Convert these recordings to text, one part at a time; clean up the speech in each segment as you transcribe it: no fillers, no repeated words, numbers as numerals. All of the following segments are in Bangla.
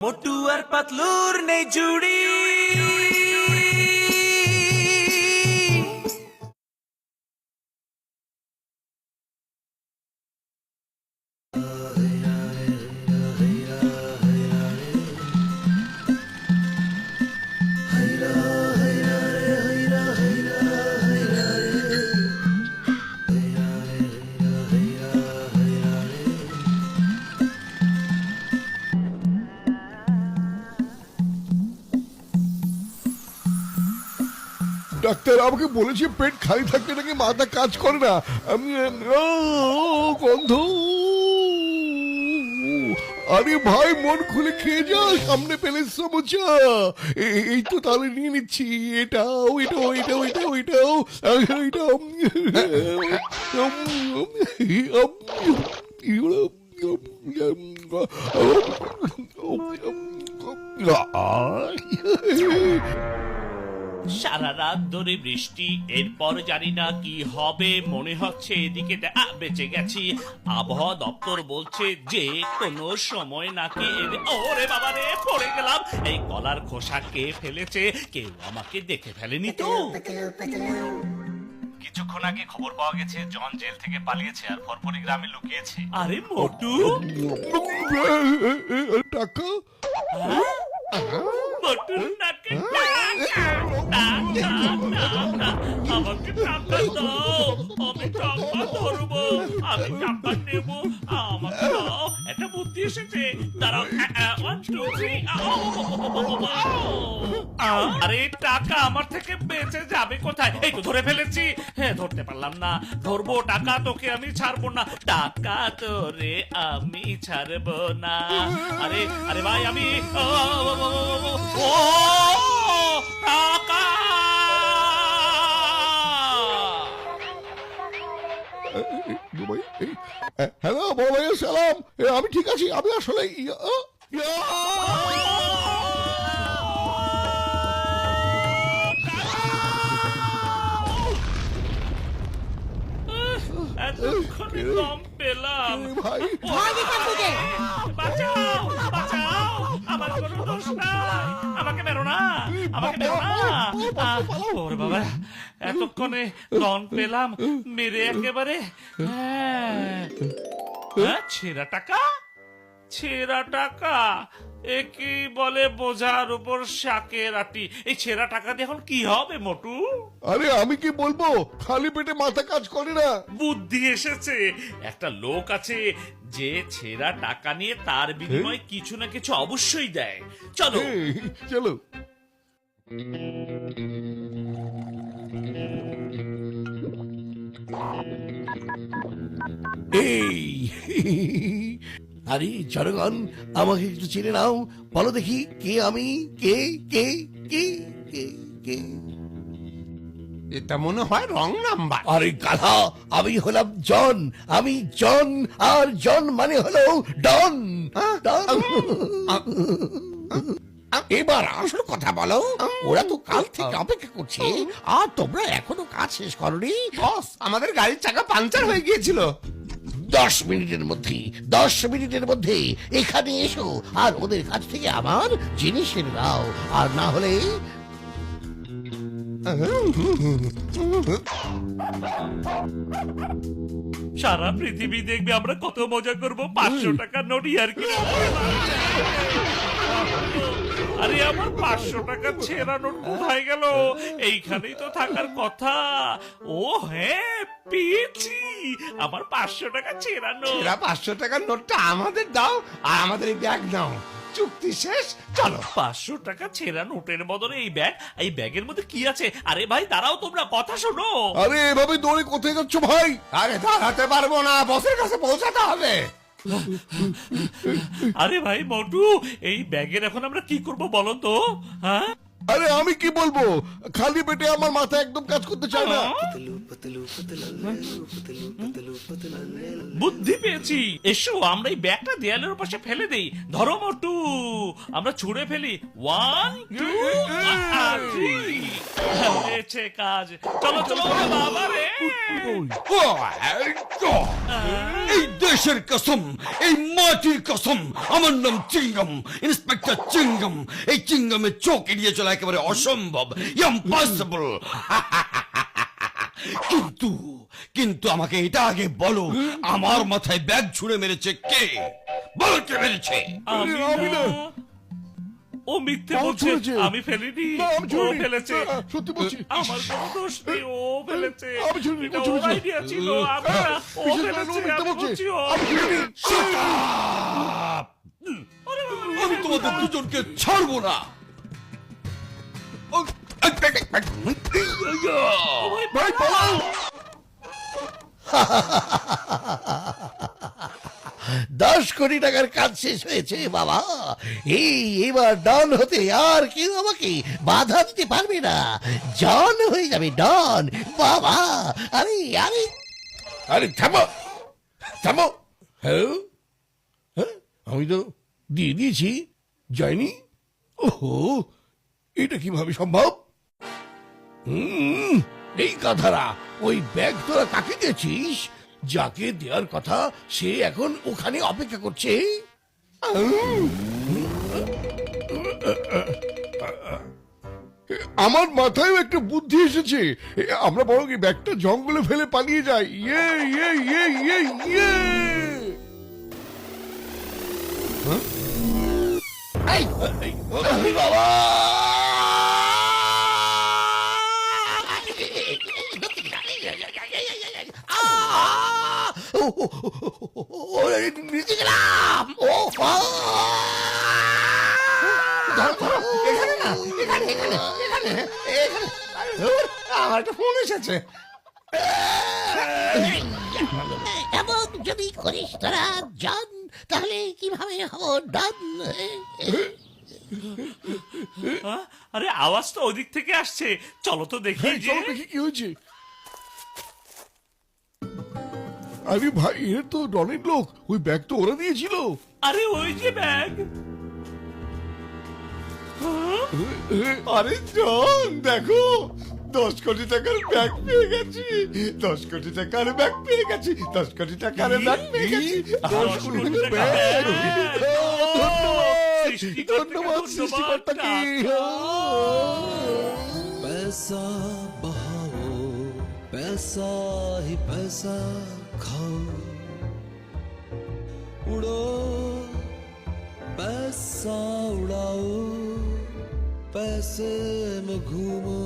মোটু আর পাতলুর নেই জুড়ি। ডাক্তার আমাকে বলেছে পেট খালি থাকলে নাকি মাথা কাজ করে না। আমি গন্ধ। আরে ভাই মন খুলে খেয়ে যা, সামনে পেলে সমস্যা। এই তো তাহলে নিয়ে নিচ্ছি, এটাও এটাও এটাও এটাও এটাও এটাও সারা রাত ধরে বৃষ্টি, এরপর জানি না কি হবে, মনে হচ্ছে এদিকে বেঁচে গেছি। আবহাওয়া দপ্তর বলছে যে কোনো সময় নাকি ওরে বাবা রে, পড়ে গেলাম। এই কলার খোসা কে ফেলেছে? কেউ আমাকে দেখে ফেলেনি তো? কিছুক্ষণ আগে খবর পাওয়া গেছে জন জেল থেকে পালিয়েছে আর ফরফরি গ্রামে লুকিয়েছে। আরে মোটু, টাকা মোটুর নাকে আমাকে টাকা দাও, আমি টাকা ধরবো, আমি টাকা নেব, আমাকে দাও। একটা বুদ্ধি এসেছে, দাঁড়াও। 1 2 3। আরে টাকা আমার থেকে বেঁচে যাবে কোথায়? এই তো ধরে ফেলেছি। হ্যাঁ, ধরতে পারলাম না, ধরবো টাকা, তোকে আমি ছাড়বো না। টাকা তোরে আমি ছাড়বো না। আরে আরে ভাই, আমি ও টাকা। হ্যালো বড় ভাই, সালাম। আমি ঠিক আছি, আমি আসলে এতক্ষণে দম পেলাম। ভাই বাঁচাও, বাঁচাও, আমার কোনো দোষ নাই, আমাকে মেরো না, আমাকে মেরো না। ওরে বাবা, এতক্ষণে দম পেলাম, মেরে একেবারে। হ্যাঁ, ছেঁড়া টাকা, ছেঁড়া টাকা, একে বলে বোঝার উপর শাকের আটি। এই ছেঁড়া টাকা দিয়ে এখন কি হবে মোটু? আরে আমি কি বলবো, খালি পেটে মাথা কাজ করে না। বুদ্ধি এসেছে। একটা লোক আছে যে ছেঁড়া টাকা নিয়ে তার বিনিময়ে কিছু না কিছু অবশ্যই দেয়। চলো। চলো। এই আরে জনগণ, আমাকে একটু চিনে নাও, বলো দেখি কে আমি, কে কে কে কে কে? এটা মনে হয় রং নাম্বার। আরে গাধা, আমি হলাম জন, আমি জন, আর জন মানে হলো ডন। ডন। এবার আসল কথা বলো, ওরা তো কাল থেকে অপেক্ষা করছে আর তোমরা এখনো কাজ শেষ করনি। বস, আমাদের গাড়ির চাকা পাঞ্চার হয়ে গিয়েছিল। 10 মিনিটের মধ্যে, 10 মিনিটের মধ্যে এখানে এসো আর ওদের কাছ থেকে আমার জিনিস এনে দাও, আর না হলে সারা পৃথিবী দেখবে আমরা কত মজা করব। 500 টাকার নোট আর কি। আরে আমার 500 টাকা ছেঁড়া নোট কোথায় গেল? এইখানেই তো থাকার কথা। ও হ্যাঁ, পেয়েছি আমার 500 টাকা ছেঁড়া নোট। এরা 500 টাকার নোটটা আমাদের দাও আর আমাদের এই ব্যাগ নাও। চুক্তি শেষ, চলো। 500 টাকা ছেঁড়া নোটের বদলে এই ব্যাগ, এই ব্যাগের মধ্যে কি আছে? আরে ভাই দাঁড়াও, তোমরা কথা শোনো। আরে এভাবে দৌড়ে কোথায় যাচ্ছ ভাই? আরে দাঁড়াতে পারবো না, বসের কাছে পৌঁছাতে হবে। আরে ভাই মোটু, এই ব্যাগের এখন আমরা কি করব বলো তো? হ্যাঁ, আরে আমি কি বলবো, খালি পেটে আমার মাথা একদম কাজ করতে চায় না। বুদ্ধি পেয়েছি। এসো আমরা এই ব্যাগটা দেয়ালের পাশে ফেলে দেই। ধরো মোটু, আমরা ছুঁড়ে ফেলি 1 2 3 হয়েছে কাজ চলো চলো ওরে বাবা রে এই দেশের কসম, এই মাটির কসম, আমার নাম চিঙ্গম, ইন্সপেক্টর চিঙ্গম। এই চিঙ্গমের চোখ এড়িয়ে চলা একেবারে অসম্ভব, ইম্পসিবল। কিন্তু কিন্তু আমাকে এটা আগে বলো, আমার মাথায় ব্যাগ ছুঁড়ে মেরেছে কে? বলো কে মেরেছে? আমি না ও মিথ্যে ও বলছে ছুঁড়েছে। আমি ফেলিনি না, আমি ও ছুঁড়িনি। ফেলেছে না, সত্যি বলছি। আমার কোনো দোষ নেই ও ফেলেছে আমি ছুঁড়িনি, এটা ও ওর ছুঁড়েছে। আইডিয়া ছিল আমি না, ও বিশ্বাস করেন, ও ফেলেছে মিথ্যে আমি বলছে। বলছি ও আমি ছুঁড়িনি। আমি তোমাদের দুজনকে ছাড়বো না। ভাই পালাও। 10 কোটি টাকার কাজ শেষ হয়েছে বাবা। এবার ডন হতে আর কেউ আমাকে বাধা দিতে পারবে না। জন হয়ে যাবে ডন বাবা। আরে আরে আরে থামো থামো। হ্যাঁ হ্যাঁ, আমি তো দিয়ে দিয়েছি, যাইনি। ওহো, এটা কিভাবে সম্ভব? এই কথারা, ওই ব্যাগ তোরা কাকে দিয়েছিস? যাকে দেওয়ার কথা সে এখন ওখানে অপেক্ষা করছে। আমার মাথায়ও একটা বুদ্ধি এসেছে। আমরা বরং এই ব্যাগটা জঙ্গলে ফেলে পালিয়ে যাই। ইয়ে ইয়ে ইয়ে ইয়ে ইয়ে। বাবা নিচে গেলাম। ও আমার একটা ফোন এসেছে। এমন যদি করিস তোরা জান, তাহলে কিভাবে হবো ডান? হ্যাঁ? আরে আওয়াজ তো ওদিক থেকে আসছে চলো তো দেখি যে চলো দেখি কি হয়েছে। আরে ভাই, এর তো ডনের লোক। ওই ব্যাগ তো ওরা দিয়েছিল। আরে ওই যে ব্যাগ আরে জন দেখো, 10 কোটি টাকার ব্যাগ পেয়ে গেছি। 10 কোটি টাকার ব্যাগ পেয়ে গেছি। 10 কোটি টাকার ব্যাগ পেয়ে গেছি। 10 কোটি টাকার ব্যাগ। ধন্যবাদ সৃষ্টিকর্তাকে। पैसा बहाओ पैसा ही पैसा खाओ उड़ो पैसा उड़ाओ पैसे में घूमो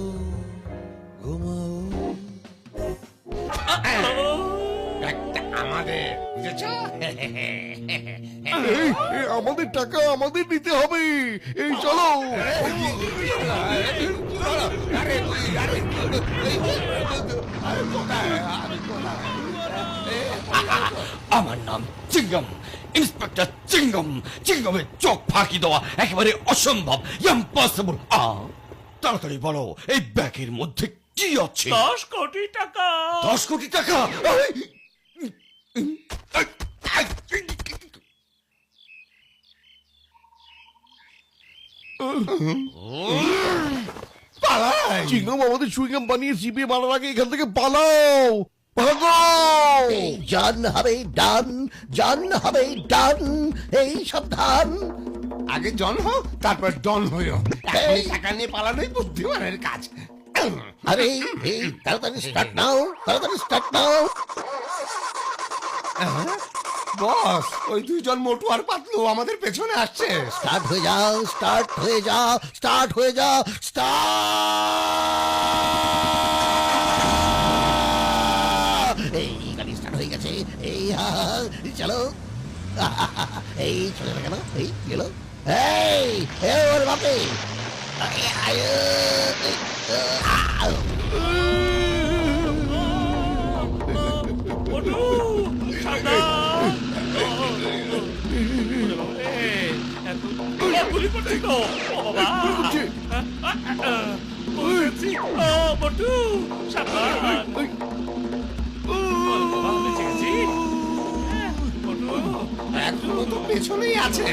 घुमाओ ব্যাগটা আমাদের, বুঝেছো? এই আমাদের টাকা আমাদের নিতে হবে। এই চলো। আমার নাম চিঙ্গম, ইন্সপেক্টর চিঙ্গম। চিঙ্গমের চোখ ফাঁকি দেওয়া একেবারে অসম্ভব, ইম্পসিবল। তাড়াতাড়ি বলো, এই ব্যাগের মধ্যে কি আছে? 10 কোটি টাকা 10 কোটি টাকা। পালাই। চিংগাম আমাদের চুইংগাম বানিয়ে চিবিয়ে মারার আগে এখান থেকে পালাও। ভাগো। জান হবে ডান, জান হবে ডান। এই সাবধান। আগে জন হোক, তারপর ডন হইও। এখনই টাকা নিয়ে পালানোই বুদ্ধিমানের কাজ। আরে এই তাড়াতাড়ি স্টার্ট নাও, তাড়াতাড়ি স্টার্ট নাও। বস, ওই 2 জন মোটু আর পাতলু আমাদের পেছনে আসছে। স্টার্ট হয়ে যাও, স্টার্ট হয়ে যাও, স্টার্ট হয়ে যাও, স্টার্ট। এই গাড়ি স্টার্ট হয়ে গেছে। এই চলো। এই চলে না কেন? এই গেল। এই ওর বাপে। ওঠো, সাবধান। গুলি করছি তো ও বাবা করছে? বলছি, ও বটু সাবধান ও বাবা বেঁচে গেছি বটু এখনো তো পেছনেই আছে।